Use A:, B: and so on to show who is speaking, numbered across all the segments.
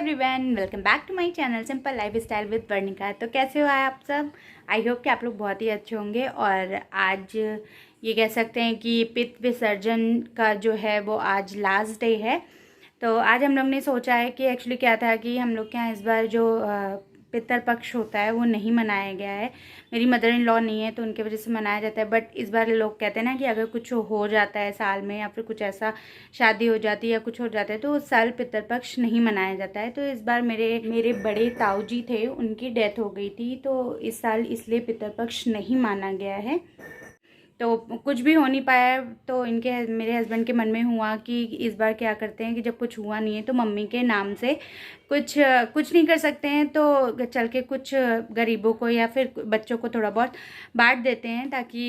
A: Everyone, welcome back to my channel simple life style with Varnika. तो कैसे हो आप सब? आई होप कि आप लोग बहुत ही अच्छे होंगे। और आज ये कह सकते हैं कि पितृ विसर्जन का जो है वो आज लास्ट डे है। तो आज हम लोग ने सोचा है कि एक्चुअली क्या था कि हम लोग के यहाँ इस बार जो पितृपक्ष होता है वो नहीं मनाया गया है। मेरी मदर इन लॉ नहीं है तो उनकी वजह से मनाया जाता है। बट इस बार लोग कहते हैं ना कि अगर कुछ हो जाता है साल में या फिर कुछ ऐसा शादी हो जाती है या कुछ हो जाता है तो उस साल पितृपक्ष नहीं मनाया जाता है। तो इस बार मेरे बड़े ताऊ जी थे, उनकी डेथ हो गई थी, तो इस साल इसलिए पितृपक्ष नहीं माना गया है। तो कुछ भी हो नहीं पाया। तो मेरे हस्बैंड के मन में हुआ कि इस बार क्या करते हैं कि जब कुछ हुआ नहीं है तो मम्मी के नाम से कुछ नहीं कर सकते हैं तो चल के कुछ गरीबों को या फिर बच्चों को थोड़ा बहुत बांट देते हैं ताकि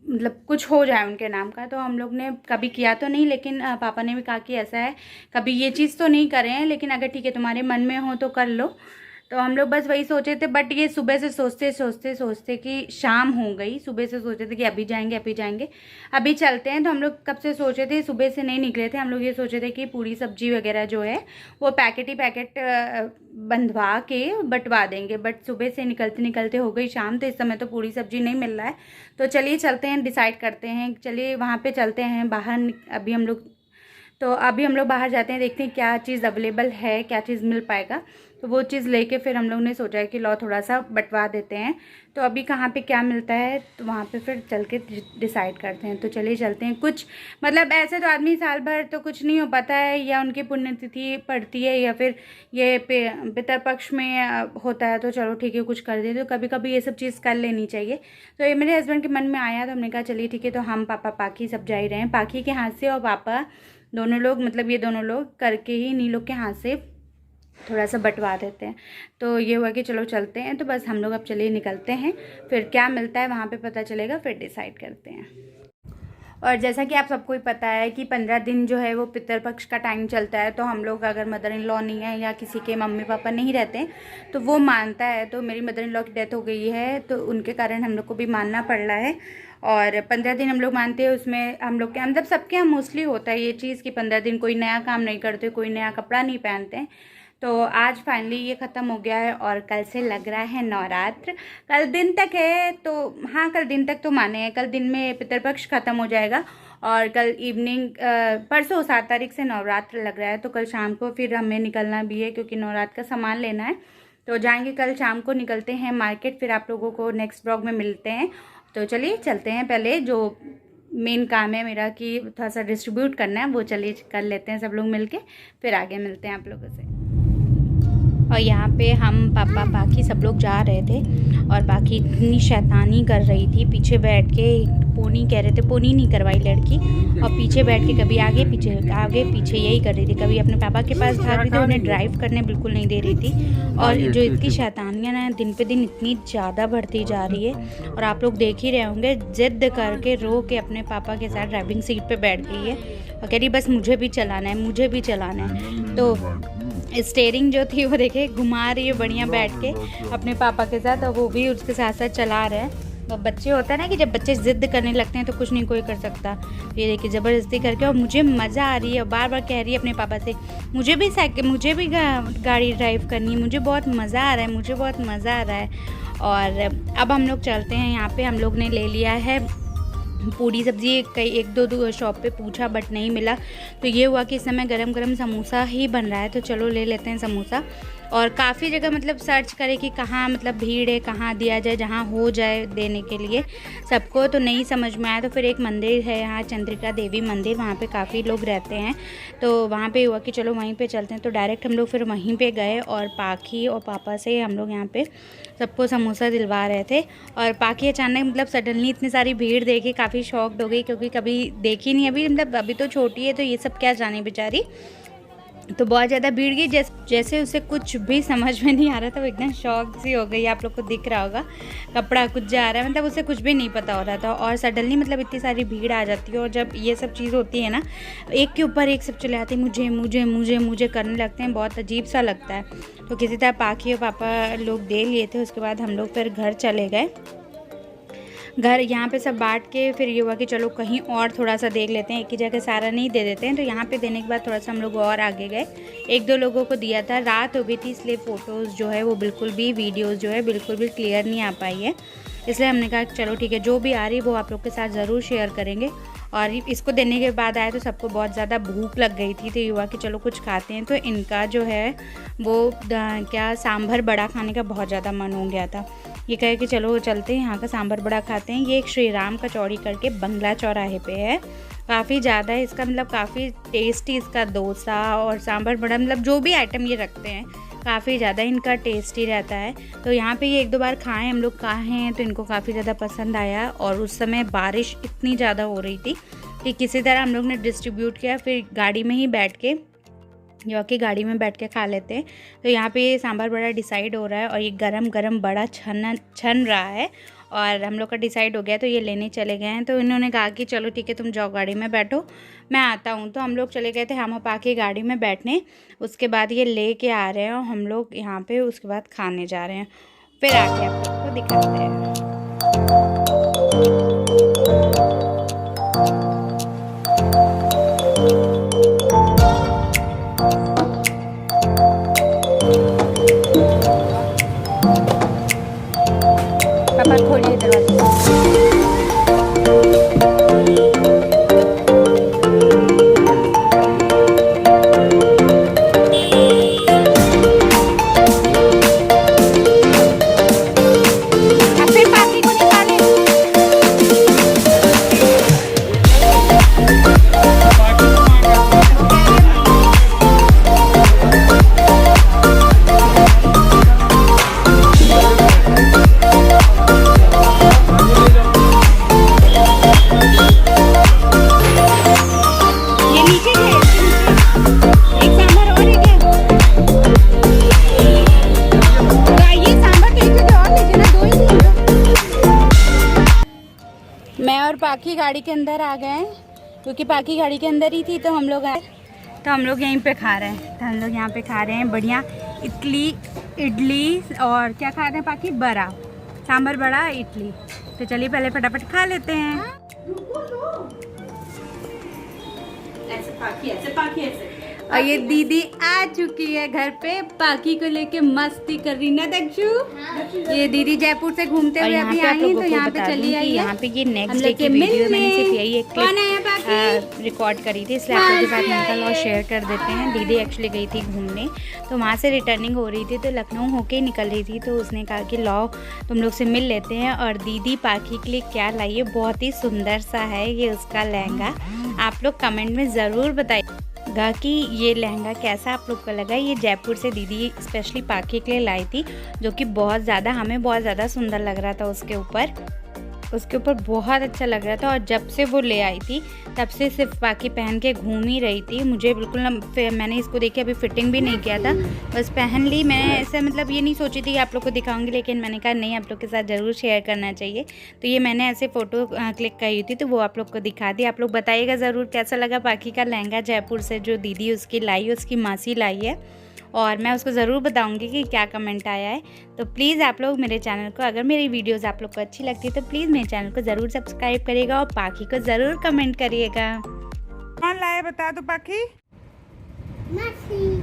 A: मतलब कुछ हो जाए उनके नाम का। तो हम लोग ने कभी किया तो नहीं, लेकिन पापा ने भी कहा कि ऐसा है कभी ये चीज़ तो नहीं करें हैं, लेकिन अगर ठीक है तुम्हारे मन में हो तो कर लो। तो हम लोग बस वही सोचे थे। बट ये सुबह से सोचते कि शाम हो गई। सुबह से सोचे थे कि अभी जाएंगे अभी चलते हैं। तो हम लोग कब से सोचे थे, सुबह से नहीं निकले थे। हम लोग ये सोचे थे कि पूरी सब्जी वगैरह जो है वो पैकेट बंधवा के बंटवा देंगे। बट सुबह से निकलते हो गई शाम, तो इस समय तो पूरी सब्जी नहीं मिल रहा है। तो चलिए चलते हैं, डिसाइड करते हैं, चलिए वहाँ पे चलते हैं बाहर। अभी हम लोग बाहर जाते हैं, देखते हैं क्या चीज़ अवेलेबल है, क्या चीज़ मिल पाएगा। तो वो चीज़ लेके फिर हम लोग ने सोचा है कि लो थोड़ा सा बंटवा देते हैं। तो अभी कहाँ पे क्या मिलता है तो वहाँ पे फिर चल के डिसाइड करते हैं। तो चलिए चलते हैं। कुछ मतलब ऐसे तो आदमी साल भर तो कुछ नहीं हो पाता है, या उनकी पुण्यतिथि पड़ती है या फिर ये पितृपक्ष में होता है तो चलो ठीक है कुछ कर दे। तो कभी कभी ये सब चीज़ कर लेनी चाहिए। तो ये मेरे हस्बैंड के मन में आया तो हमने कहा चलिए ठीक है। तो हम पापा पाखी सब जा ही रहे हैं। पाखी के हाथ से और पापा दोनों लोग, मतलब ये दोनों लोग करके ही इन्हीं लोग के हाथ से थोड़ा सा बंटवा देते हैं। तो ये हुआ कि चलो चलते हैं। तो बस हम लोग अब चलिए निकलते हैं, फिर क्या मिलता है वहाँ पे पता चलेगा, फिर डिसाइड करते हैं। और जैसा कि आप सबको ही पता है कि 15 दिन जो है वो पितृपक्ष का टाइम चलता है। तो हम लोग अगर मदर इन लॉ नहीं है या किसी के मम्मी पापा नहीं रहते हैं तो वो मानता है। तो मेरी मदर इन लॉ की डेथ हो गई है तो उनके कारण हम लोग को भी मानना पड़ रहा है। और 15 दिन हम लोग मानते हैं। उसमें हम लोग के मतलब सबके यहाँ मोस्टली होता है ये चीज़ कि 15 दिन कोई नया काम नहीं करते, कोई नया कपड़ा नहीं पहनते हैं। तो आज फाइनली ये ख़त्म हो गया है और कल से लग रहा है नवरात्र। कल दिन तक है तो हाँ, कल दिन तक तो माने हैं। कल दिन में पितृपक्ष ख़त्म हो जाएगा और कल इवनिंग परसों 7 तारीख से नवरात्र लग रहा है। तो कल शाम को फिर हमें निकलना भी है क्योंकि नवरात्र का सामान लेना है। तो जाएंगे कल शाम को, निकलते हैं मार्केट। फिर आप लोगों को नेक्स्ट ब्लॉग में मिलते हैं। तो चलिए चलते हैं। पहले जो मेन काम है मेरा कि थोड़ा सा डिस्ट्रीब्यूट करना है वो चलिए कर लेते हैं सब लोग मिलके, फिर आगे मिलते हैं आप लोगों से। और यहाँ पे हम पापा बाकी सब लोग जा रहे थे और बाकी इतनी शैतानी कर रही थी पीछे बैठ के। पोनी कह रहे थे, पोनी नहीं करवाई लड़की, और पीछे बैठ के कभी आगे पीछे यही कर रही थी। कभी अपने पापा के पास भाग रही थी, उन्हें ड्राइव करने बिल्कुल नहीं दे रही थी। और जो इतनी शैतानियाँ ना दिन पे दिन इतनी ज़्यादा बढ़ती जा रही है। और आप लोग देख ही रहे होंगे, जिद करके रो के अपने पापा के साथ ड्राइविंग सीट पर बैठ गई है और कह रही बस मुझे भी चलाना है। तो स्टेयरिंग जो थी वो देखे घुमा रही है बढ़िया बैठ के अपने पापा के साथ, और वो भी उसके साथ साथ चला रहे हैं। तो बच्चे होता है ना कि जब बच्चे ज़िद करने लगते हैं तो कुछ नहीं कोई कर सकता। ये देखिए ज़बरदस्ती करके, और मुझे मज़ा आ रही है। बार बार कह रही है अपने पापा से मुझे भी गाड़ी ड्राइव करनी है, मुझे बहुत मज़ा आ रहा है। और अब हम लोग चलते हैं। यहाँ पे हम लोग ने ले लिया है पूरी सब्ज़ी। एक दो शॉप पे पूछा बट नहीं मिला। तो ये हुआ कि इस समय गरम गरम समोसा ही बन रहा है, तो चलो ले लेते हैं समोसा। और काफ़ी जगह मतलब सर्च करें कि कहाँ मतलब भीड़ है, कहाँ दिया जाए, जहाँ हो जाए देने के लिए सबको, तो नहीं समझ में आया। तो फिर एक मंदिर है यहाँ, चंद्रिका देवी मंदिर, वहाँ पे काफ़ी लोग रहते हैं। तो वहाँ पे हुआ कि चलो वहीं पे चलते हैं। तो डायरेक्ट हम लोग फिर वहीं पे गए और पाखी और पापा से हम लोग यहाँ पे सबको समोसा दिलवा रहे थे। और पाखी अचानक मतलब सडनली इतनी सारी भीड़ देखी, काफ़ी शॉक्ड हो गई क्योंकि कभी देखी नहीं अभी, मतलब अभी तो छोटी है तो ये सब क्या जाने बेचारी। तो बहुत ज़्यादा भीड़ गई, जैसे उसे कुछ भी समझ में नहीं आ रहा था। वो एकदम शॉक सी हो गई, आप लोग को दिख रहा होगा कपड़ा कुछ जा रहा है, मतलब उसे कुछ भी नहीं पता हो रहा था। और सडनली मतलब इतनी सारी भीड़ आ जाती है और जब ये सब चीज़ होती है ना, एक के ऊपर एक सब चले आते हैं, मुझे करने लगते हैं, बहुत अजीब सा लगता है। तो किसी तरह पाखी और पापा लोग दे लिए थे। उसके बाद हम लोग फिर घर चले गए। घर यहाँ पे सब बांट के फिर ये हुआ कि चलो कहीं और थोड़ा सा देख लेते हैं, एक ही जगह सारा नहीं दे देते हैं। तो यहाँ पे देने के बाद थोड़ा सा हम लोग और आगे गए, 1-2 लोगों को दिया था। रात हो गई थी इसलिए फ़ोटोज़ जो है वो बिल्कुल भी, वीडियोज़ जो है बिल्कुल भी क्लियर नहीं आ पाई है। इसलिए हमने कहा चलो ठीक है, जो भी आ रही है वो आप लोग के साथ ज़रूर शेयर करेंगे। और इसको देने के बाद आया तो सबको बहुत ज़्यादा भूख लग गई थी, तो ये हुआ कि चलो कुछ खाते हैं। तो इनका जो है वो क्या सांभर बड़ा खाने का बहुत ज़्यादा मन हो गया था। ये कहे कि चलो चलते हैं यहाँ का सांभर बड़ा खाते हैं। ये एक श्री राम कचौड़ी करके बंगला चौराहे पे है, काफ़ी ज़्यादा है इसका, मतलब काफ़ी टेस्टी इसका डोसा और सांभर बड़ा, मतलब जो भी आइटम ये रखते हैं काफ़ी ज़्यादा इनका टेस्टी रहता है। तो यहाँ पे ये 1-2 बार खाएँ हम लोग, खाए हैं तो इनको काफ़ी ज़्यादा पसंद आया। और उस समय बारिश इतनी ज़्यादा हो रही थी कि किसी तरह हम लोग ने डिस्ट्रीब्यूट किया, फिर गाड़ी में ही बैठ के, जो कि गाड़ी में बैठ के खा लेते हैं। तो यहाँ पे ये सांभर बड़ा डिसाइड हो रहा है और ये गरम गरम बड़ा छन रहा है और हम लोग का डिसाइड हो गया, तो ये लेने चले गए हैं। तो इन्होंने कहा कि चलो ठीक है, तुम जाओ गाड़ी में बैठो, मैं आता हूँ। तो हम लोग चले गए थे हम अपा की गाड़ी में बैठने। उसके बाद ये ले के आ रहे हैं और हम लोग यहाँ पे उसके बाद खाने जा रहे हैं। फिर आके आप लोग को दिखाते हैं। पापा खोलिए दरवाजा। मैं और पाखी गाड़ी के अंदर आ गए हैं, क्योंकि पाखी गाड़ी के अंदर ही थी तो हम लोग आए। तो हम लोग यहीं पे खा रहे हैं, तो हम लोग यहाँ पे खा रहे हैं बढ़िया इडली और क्या खा रहे हैं पाखी, बड़ा सांभर बड़ा इडली। तो चलिए पहले फटाफट खा लेते हैं। ऐसे। और ये दीदी आ चुकी है घर पे, पाखी को लेके मस्ती कर रही ना दक्षु। ये दीदी जयपुर से घूमते हुए अभी आई, तो यहाँ पे चली आई है। यहाँ पे ये नेक्स्ट डे की वीडियो मैंने सिर्फ यही एक क्लिप रिकॉर्ड करी थी, इसलिए आप लोगों के साथ निकल और शेयर कर देते हैं। दीदी एक्चुअली गई थी घूमने, तो वहाँ से रिटर्निंग हो रही थी, तो लखनऊ होके निकल रही थी। तो उसने कहा कि लाओ तुम लोग से मिल लेते हैं। और दीदी पाखी के लिए क्या लाई है, बहुत ही सुंदर सा है ये उसका लहंगा। आप लोग कमेंट में ज़रूर बताइएगा कि ये लहंगा कैसा आप लोग को लगा। ये जयपुर से दीदी स्पेशली पाखी के लिए लाई थी, जो कि बहुत ज़्यादा, हमें बहुत ज़्यादा सुंदर लग रहा था उसके ऊपर बहुत अच्छा लग रहा था। और जब से वो ले आई थी तब से सिर्फ पाखी पहन के घूम ही रही थी। मुझे बिल्कुल मैंने इसको देखे अभी फिटिंग भी नहीं किया था, बस पहन ली। मैंने ऐसे मतलब ये नहीं सोची थी कि आप लोग को दिखाऊंगी, लेकिन मैंने कहा नहीं, आप लोग के साथ ज़रूर शेयर करना चाहिए। तो ये मैंने ऐसे फ़ोटो क्लिक करी थी, तो वो आप लोग को दिखा दी। आप लोग बताइएगा ज़रूर कैसा लगा पाखी का लहंगा जयपुर से, जो दीदी उसकी लाई है, उसकी मासी लाई है। और मैं उसको ज़रूर बताऊंगी कि क्या कमेंट आया है। तो प्लीज़ आप लोग मेरे चैनल को, अगर मेरी वीडियोस आप लोग को अच्छी लगती है तो प्लीज़ मेरे चैनल को ज़रूर सब्सक्राइब करिएगा और पाखी को ज़रूर कमेंट करिएगा।
B: कौन लाया बता दो पाखी?
C: मासी।